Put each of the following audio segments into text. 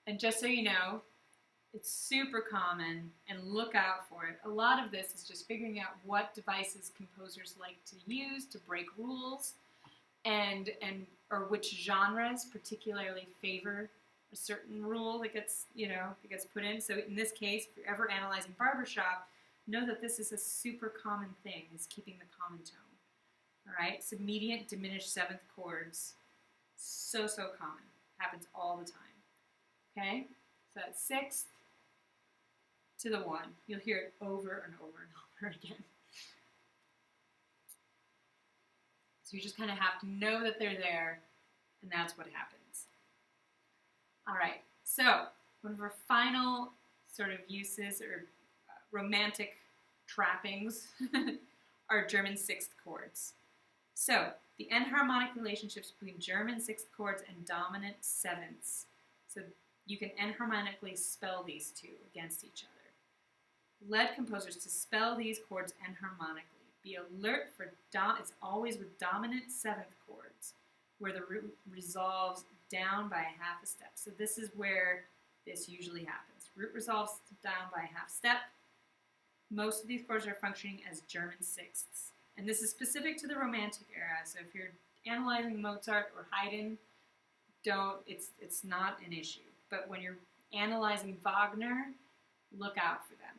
And just so you know, it's super common, and look out for it. A lot of this is just figuring out what devices composers like to use to break rules, and or which genres particularly favor a certain rule that gets put in. So in this case, if you're ever analyzing barbershop, know that this is a super common thing, is keeping the common tone. All right, submediate diminished seventh chords, so common, happens all the time. Okay, so that's sixth to the 1. You'll hear it over and over and over again. So you just kind of have to know that they're there, and that's what happens. All right, so one of our final sort of uses or romantic trappings are German sixth chords. So the enharmonic relationships between German sixth chords and dominant sevenths. So you can enharmonically spell these two against each other. Led composers to spell these chords enharmonically. Be alert for it's always with dominant seventh chords, where the root resolves down by a half a step. So this is where this usually happens. Root resolves down by a half step. Most of these chords are functioning as German sixths. And this is specific to the Romantic era. So if you're analyzing Mozart or Haydn, it's not an issue. But when you're analyzing Wagner, look out for them.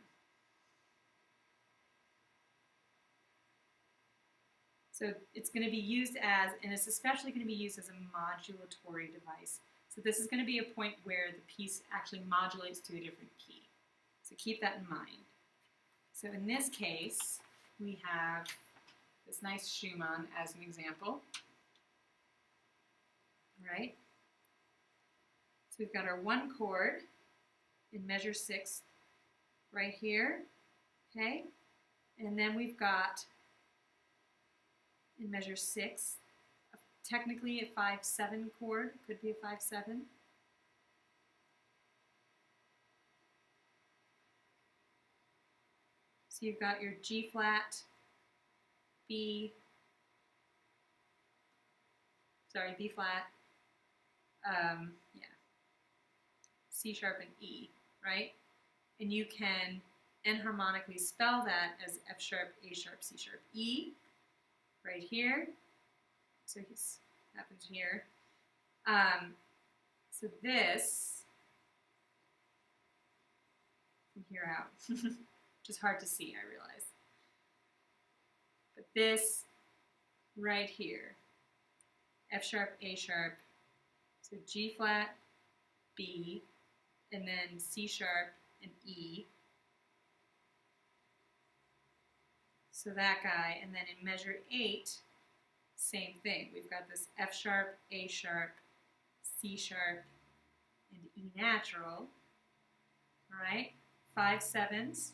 So it's going to be used as, and it's especially going to be used as a modulatory device. So this is going to be a point where the piece actually modulates to a different key. So keep that in mind. So in this case, we have this nice Schumann as an example. Right? So we've got our 1 chord in measure 6 right here. Okay? And then we've got in measure 6, technically a 5/7 chord, could be a 5/7. So you've got your G flat, B flat, C sharp and E, right? And you can enharmonically spell that as F sharp, A sharp, C sharp, E, right here. So this happens here. So this, from here out, which is hard to see, I realize. But this right here, F sharp, A sharp, so G flat, B, and then C sharp and E. So that guy, and then in measure 8, same thing. We've got this F sharp, A sharp, C sharp, and E natural. All right, 5/7s,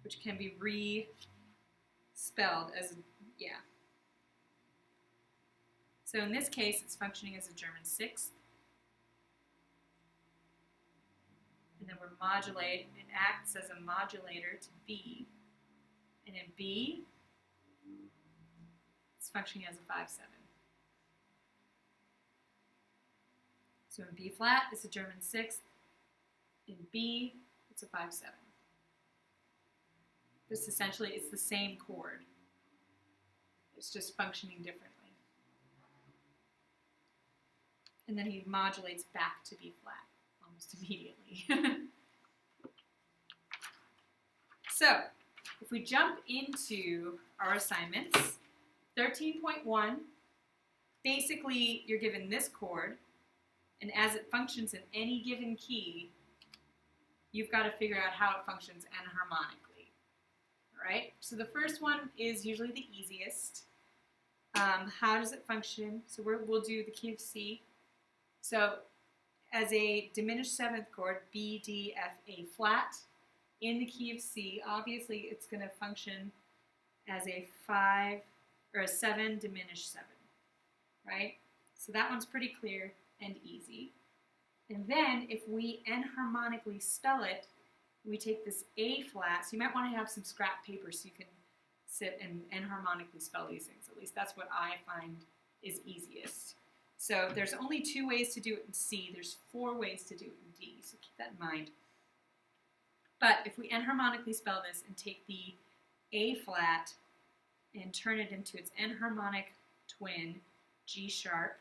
which can be re-spelled as, So in this case, it's functioning as a German sixth. And then we're modulating, it acts as a modulator to B. And in B, it's functioning as a 5/7. So in B flat, it's a German sixth. In B, it's a 5/7. This essentially is the same chord. It's just functioning differently. And then he modulates back to B flat almost immediately. So, if we jump into our assignments, 13.1, basically you're given this chord, and as it functions in any given key, you've got to figure out how it functions enharmonically. All right? So the first one is usually the easiest. How does it function? So we'll do the key of C. So as a diminished seventh chord, B, D, F, A flat, in the key of C, obviously it's going to function as a 5 or a 7 diminished 7, right? So that one's pretty clear and easy. And then if we enharmonically spell it, we take this A flat. So you might want to have some scrap paper so you can sit and enharmonically spell these things. At least that's what I find is easiest. So there's only 2 ways to do it in C. There's 4 ways to do it in D, so keep that in mind. But if we enharmonically spell this and take the A flat and turn it into its enharmonic twin, G sharp,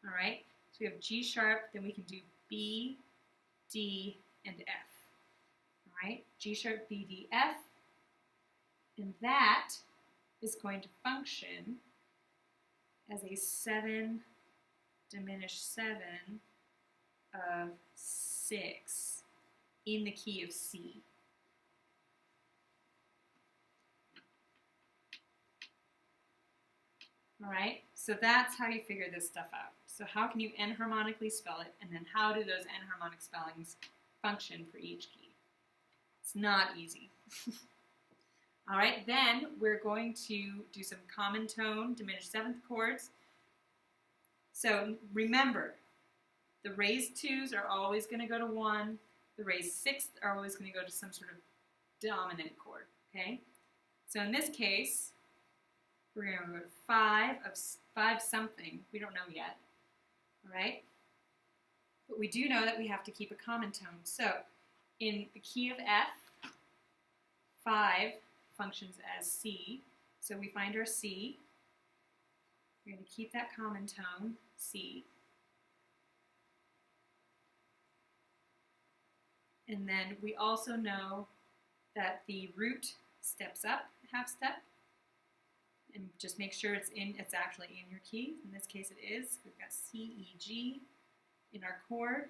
all right? So we have G sharp, then we can do B, D, and F, all right? G sharp, B, D, F, and that is going to function as a 7 diminished 7 of 6 in the key of C. All right, so that's how you figure this stuff out. So how can you enharmonically spell it, and then how do those enharmonic spellings function for each key? It's not easy. All right, then we're going to do some common tone, diminished 7th chords. So remember, the raised 2s are always going to go to 1. The raised 6th are always going to go to some sort of dominant chord, okay? So in this case, we're going to go to 5 something. We don't know yet, all right? But we do know that we have to keep a common tone. So in the key of F, 5 functions as C. So we find our C. We're going to keep that common tone, C. And then we also know that the root steps up a half step. And just make sure it's actually in your key. In this case it is. We've got C, E, G in our chord.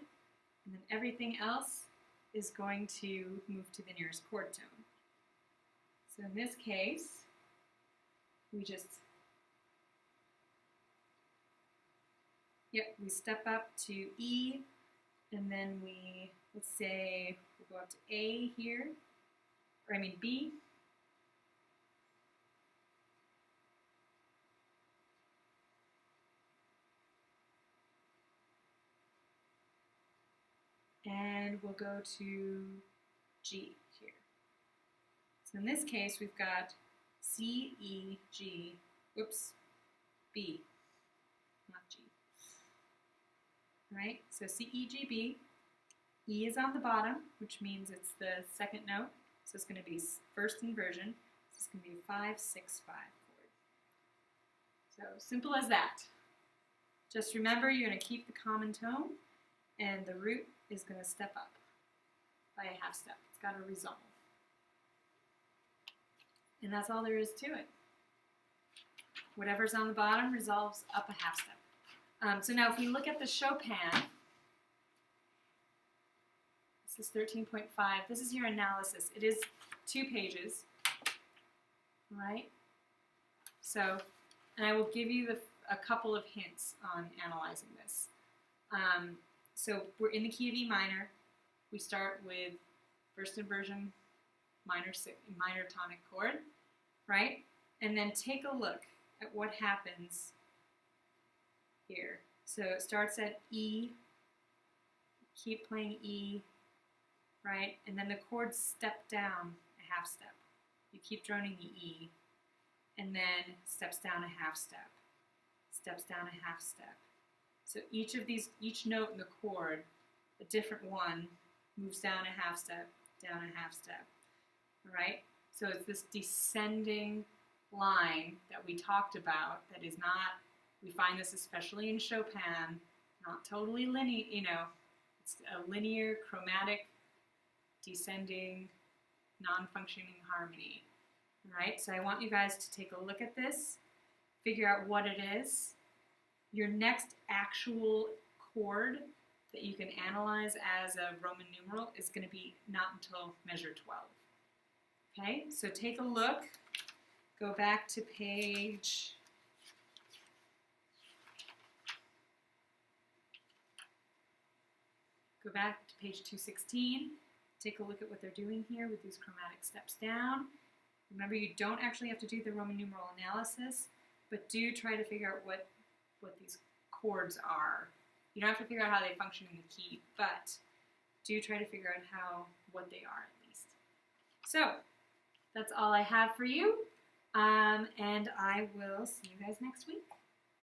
And then everything else is going to move to the nearest chord tone. So in this case, we just, we step up to E, and then we, let's say, we'll go up to A here, or I mean B. And we'll go to G here. So in this case, we've got C, E, G, B, not G. All right, so C, E, G, B. E is on the bottom, which means it's the 2nd note. So it's going to be first inversion. So it's going to be a 5, 6, 5 chord. So simple as that. Just remember, you're going to keep the common tone, and the root is going to step up by a half step. It's got to resolve. And that's all there is to it. Whatever's on the bottom resolves up a half step. So now if we look at the Chopin, this is 13.5. This is your analysis. It is 2 pages. All right? So, and I will give you a couple of hints on analyzing this. So we're in the key of E minor. We start with first inversion, minor tonic chord, right? And then take a look at what happens here. So it starts at E, keep playing E, right? And then the chords step down a half step. You keep droning the E, and then steps down a half step, steps down a half step. So each note in the chord, a different one, moves down a half step, down a half step, all right? So it's this descending line that we talked about that is not, we find this especially in Chopin, not totally linear, it's a linear, chromatic, descending, non-functioning harmony, all right? So I want you guys to take a look at this, figure out what it is. Your next actual chord that you can analyze as a Roman numeral is going to be not until measure 12. Okay, so take a look. Go back to page 216. Take a look at what they're doing here with these chromatic steps down. Remember, you don't actually have to do the Roman numeral analysis, but do try to figure out what these chords are. You don't have to figure out how they function in the key, but do try to figure out what they are at least. So that's all I have for you, and I will see you guys next week.